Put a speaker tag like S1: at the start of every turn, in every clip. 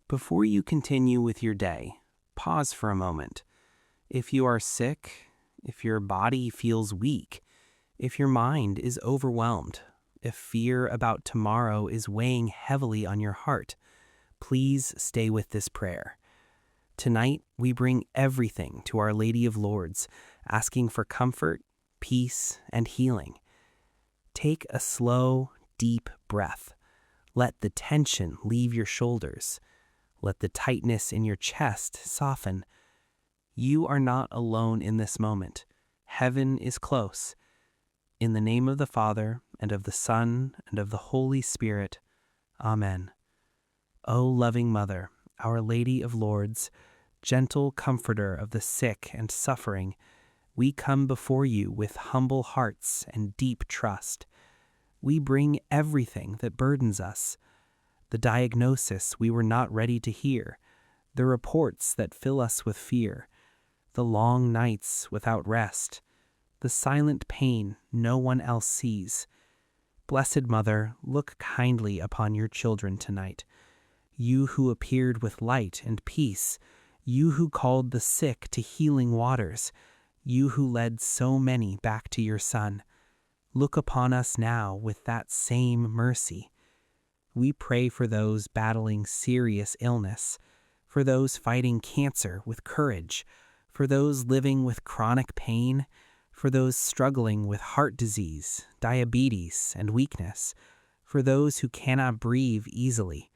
S1: Before you continue with your day, pause for a moment. If you are sick, if your body feels weak, if your mind is overwhelmed, if fear about tomorrow is weighing heavily on your heart, please stay with this prayer. Tonight, we bring everything to Our Lady of Lourdes, asking for comfort, peace, and healing. Take a slow, deep breath. Let the tension leave your shoulders. Let the tightness in your chest soften. You are not alone in this moment. Heaven is close. In the name of the Father, and of the Son, and of the Holy Spirit. Amen. O loving Mother, Our Lady of Lourdes, gentle comforter of the sick and suffering, we come before you with humble hearts and deep trust. We bring everything that burdens us, the diagnosis we were not ready to hear, the reports that fill us with fear, the long nights without rest, the silent pain no one else sees. Blessed Mother, look kindly upon your children tonight. You who appeared with light and peace, you who called the sick to healing waters, you who led so many back to your Son, look upon us now with that same mercy. We pray for those battling serious illness, for those fighting cancer with courage, for those living with chronic pain, for those struggling with heart disease, diabetes, and weakness, for those who cannot breathe easily.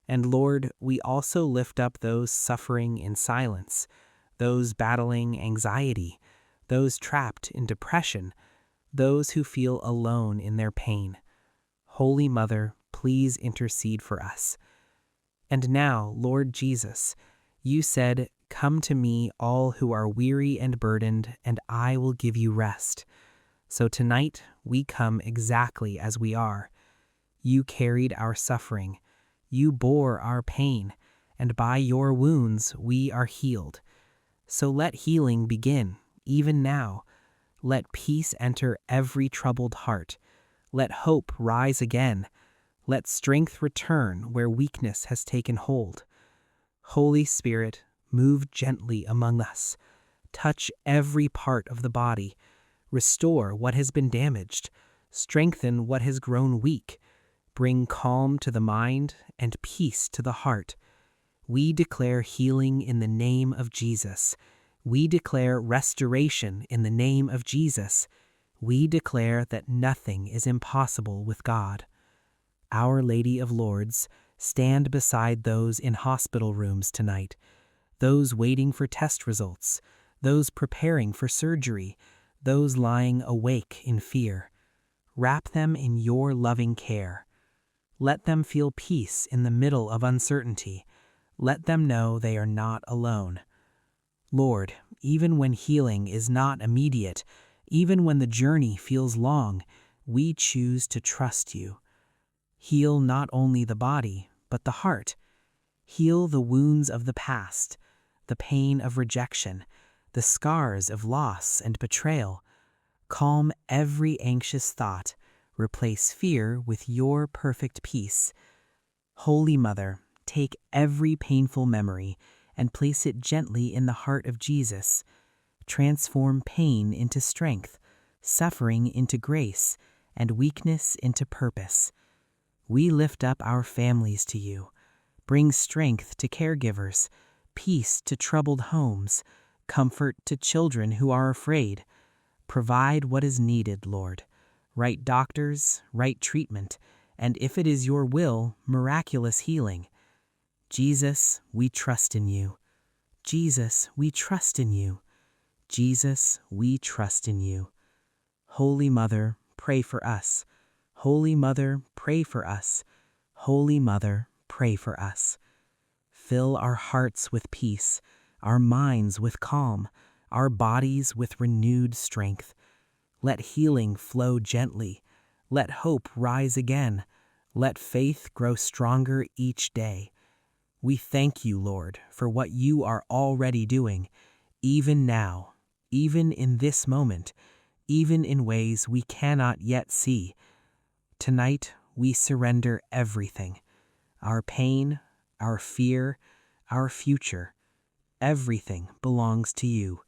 S1: And Lord, we also lift up those suffering in silence, those battling anxiety, those trapped in depression, those who feel alone in their pain. Holy Mother, please intercede for us. And now, Lord Jesus, you said, "Come to me, all who are weary and burdened, and I will give you rest." So tonight, we come exactly as we are. You carried our suffering. You bore our pain, and by your wounds we are healed. So let healing begin, even now. Let peace enter every troubled heart. Let hope rise again. Let strength return where weakness has taken hold. Holy Spirit, move gently among us. Touch every part of the body. Restore what has been damaged. Strengthen what has grown weak. Bring calm to the mind and peace to the heart. We declare healing in the name of Jesus. We declare restoration in the name of Jesus. We declare that nothing is impossible with God. Our Lady of Lourdes, stand beside those in hospital rooms tonight, those waiting for test results, those preparing for surgery, those lying awake in fear. Wrap them in your loving care. Let them feel peace in the middle of uncertainty. Let them know they are not alone. Lord, even when healing is not immediate, even when the journey feels long, we choose to trust you. Heal not only the body, but the heart. Heal the wounds of the past, the pain of rejection, the scars of loss and betrayal. Calm every anxious thought. Replace fear with your perfect peace. Holy Mother, take every painful memory and place it gently in the heart of Jesus. Transform pain into strength, suffering into grace, and weakness into purpose. We lift up our families to you. Bring strength to caregivers, peace to troubled homes, comfort to children who are afraid. Provide what is needed, Lord. Right doctors, right treatment, and if it is your will, miraculous healing. Jesus, we trust in you. Jesus, we trust in you. Jesus, we trust in you. Holy Mother, pray for us. Holy Mother, pray for us. Holy Mother, pray for us. Fill our hearts with peace, our minds with calm, our bodies with renewed strength. Let healing flow gently. Let hope rise again. Let faith grow stronger each day. We thank you, Lord, for what you are already doing, even now, even in this moment, even in ways we cannot yet see. Tonight, we surrender everything, our pain, our fear, our future, everything belongs to you.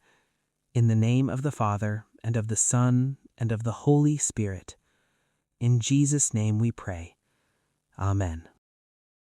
S1: In the name of the Father, and of the Son, and of the Holy Spirit. In Jesus' name we pray. Amen.